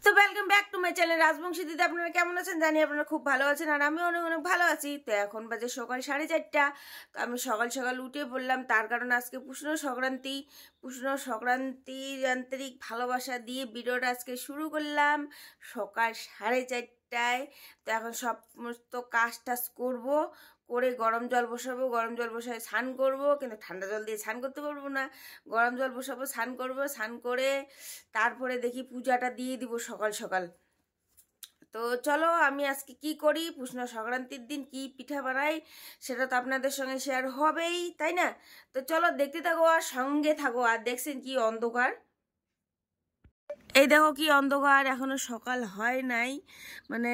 তো welcome back to my channel Rajbanshi দিদি। আপনারা কেমন আছেন জানি আপনারা খুব ভালো আছেন, আর আমি অনেক অনেক ভালো আছি। তো এখন বাজে সকাল 4:30। তো আমি সকাল সকাল উঠে পড়লাম, তার কারণ আজকে পুষ্ণ সংক্রান্তি। পুষ্ণ সংক্রান্তির আন্তরিক ভালোবাসা দিয়ে ভিডিওটা আজকে শুরু করলাম সকাল 4:30টায়। তো এখন সমস্ত কাজ টাজ করবো, করে গরম জল বসাবো, গরম জল বসায় স্নান করবো, কিন্তু ঠান্ডা জল দিয়ে স্নান করতে পারবো না। গরম জল বসাবো, স্নান করবো, স্নান করে তারপরে দেখি পূজাটা দিয়ে দিব সকাল সকাল। তো চলো আমি আজকে কি করি, পুষ্ণ সংক্রান্তির দিন কি পিঠা বানাই সেটা তো আপনাদের সঙ্গে শেয়ার হবেই, তাই না? তো চলো দেখতে থাকো আর সঙ্গে থাকো। আর দেখছেন কি অন্ধকার, এই দেখো কি অন্ধকার, এখনো সকাল হয় নাই, মানে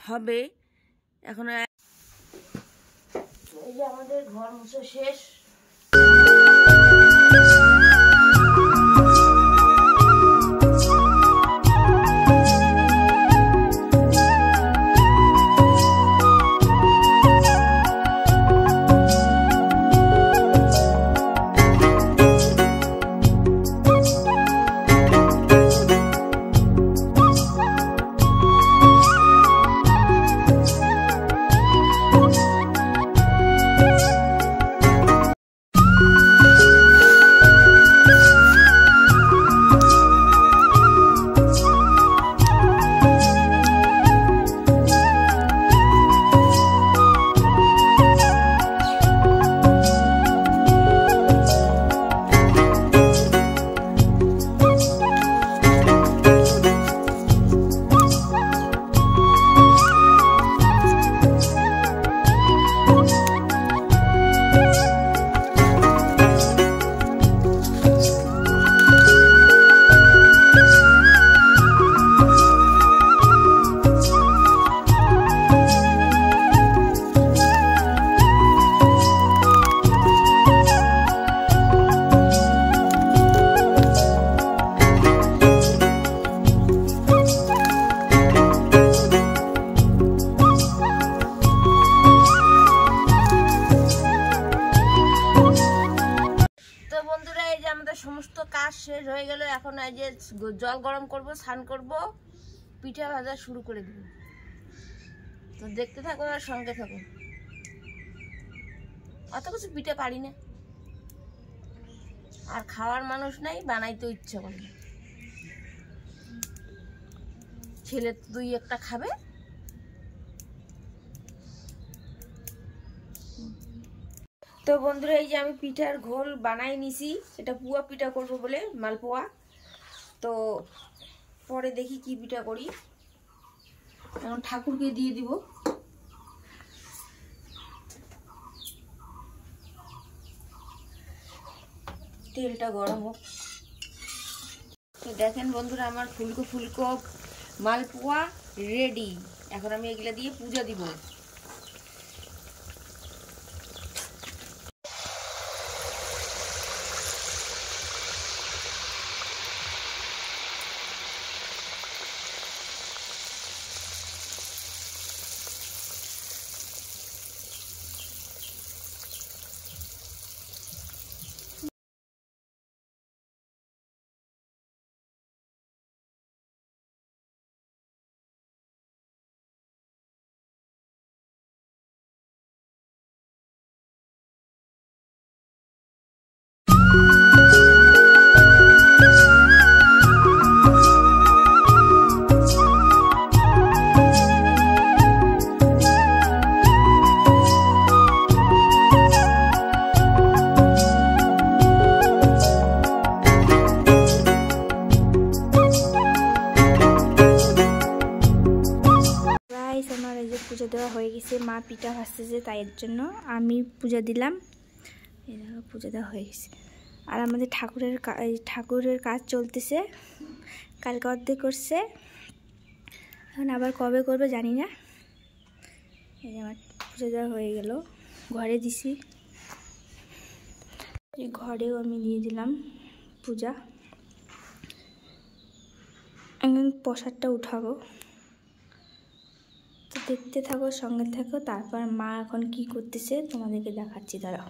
হবে এখনো। এই যে আমাদের ঘর মুছে শেষ। সমস্ত কাজ শেষ হয়ে গেল, এখন এই যে জল গরম করব, স্নান করব, পিঠা ভাজা শুরু করে দেব। তো দেখতে থাকো আর সঙ্গে থাকো। অত কিছু পিঠা পারি না, আর খাওয়ার মানুষ নাই, বানাইতে ইচ্ছা করে না। ছেলে দুই একটা খাবে। তো বন্ধুরা এই যে আমি পিঠার ঘোল বানাই নিছি, এটা পুয়া পিঠা করবো বলে, মালপোয়া। তো পরে দেখি কি পিঠা করি। এখন ঠাকুরকে দিয়ে দিব। তেলটা গরম হোক। তো দেখেন বন্ধুরা আমার ফুলকো ফুলকো মালপোয়া রেডি। এখন আমি এগুলা দিয়ে পূজা দিব। আমার এই যে পূজা দেওয়া হয়ে গেছে, মা পিঠা ভাজতেছে, তাই এর জন্য আমি পূজা দিলাম। এই দেখো পূজা দেওয়া হয়ে গেছে। আর আমাদের ঠাকুরের কাজ চলতেছে, কালকে অর্ধেক করছে, এখন আবার কবে করবে জানি না। এই যে আমার পূজা দেওয়া হয়ে গেল, ঘরে দিছি, এই ঘরেও আমি দিয়ে দিলাম পূজা। এখন প্রসাদটা উঠাবো। তো দেখতে থাকো, সঙ্গে থাকো। তারপর মা এখন কি করতেছে তোমাদেরকে দেখাচ্ছি, দাঁড়াও।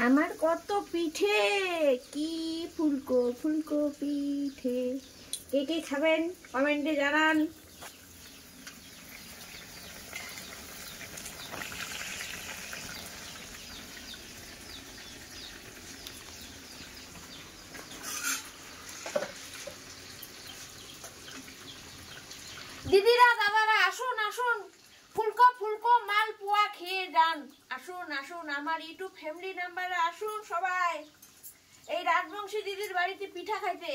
আমার কত পিঠে, কি ফুলকো ফুলকো পিঠে। কে কে খাবেন কমেন্টে জানান। দিদিরা দাদারা আসুন আসুন, ফুলকো ফুলকো মালপোয়া খেয়ে যান। আসুন আসুন আমার ইউটিউব ফ্যামিলি নাম্বারে আসুন সবাই এই রাজবংশী দিদির বাড়িতে পিঠা খাইতে।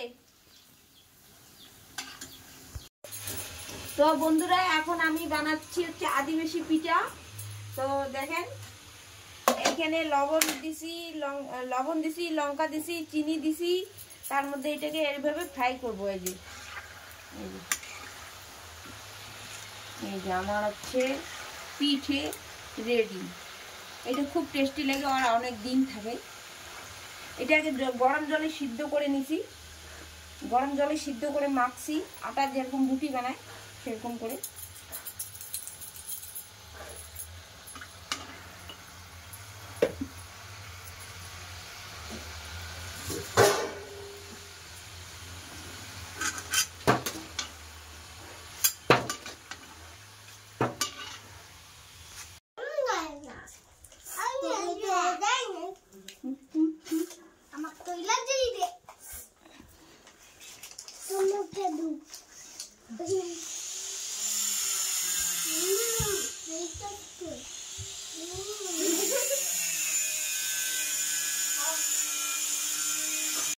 তো বন্ধুরা এখন আমি বানাচ্ছি হচ্ছে আদিবাসী পিঠা। তো দেখেন এখানে লবণ দিছি, লঙ্কা দিছি, চিনি দিছি, তার মধ্যে এটাকে এইভাবে ফ্রাই করবো। এই যে আমার হচ্ছে পিঠে রেডি। এটা খুব টেস্টি লাগে আর অনেক দিন থাকে। এটাকে গরম জলে সিদ্ধ করে নিছি, গরম জলে সিদ্ধ করে মাখছি, আটা যেরকম রুটি বানায় সেরকম করে।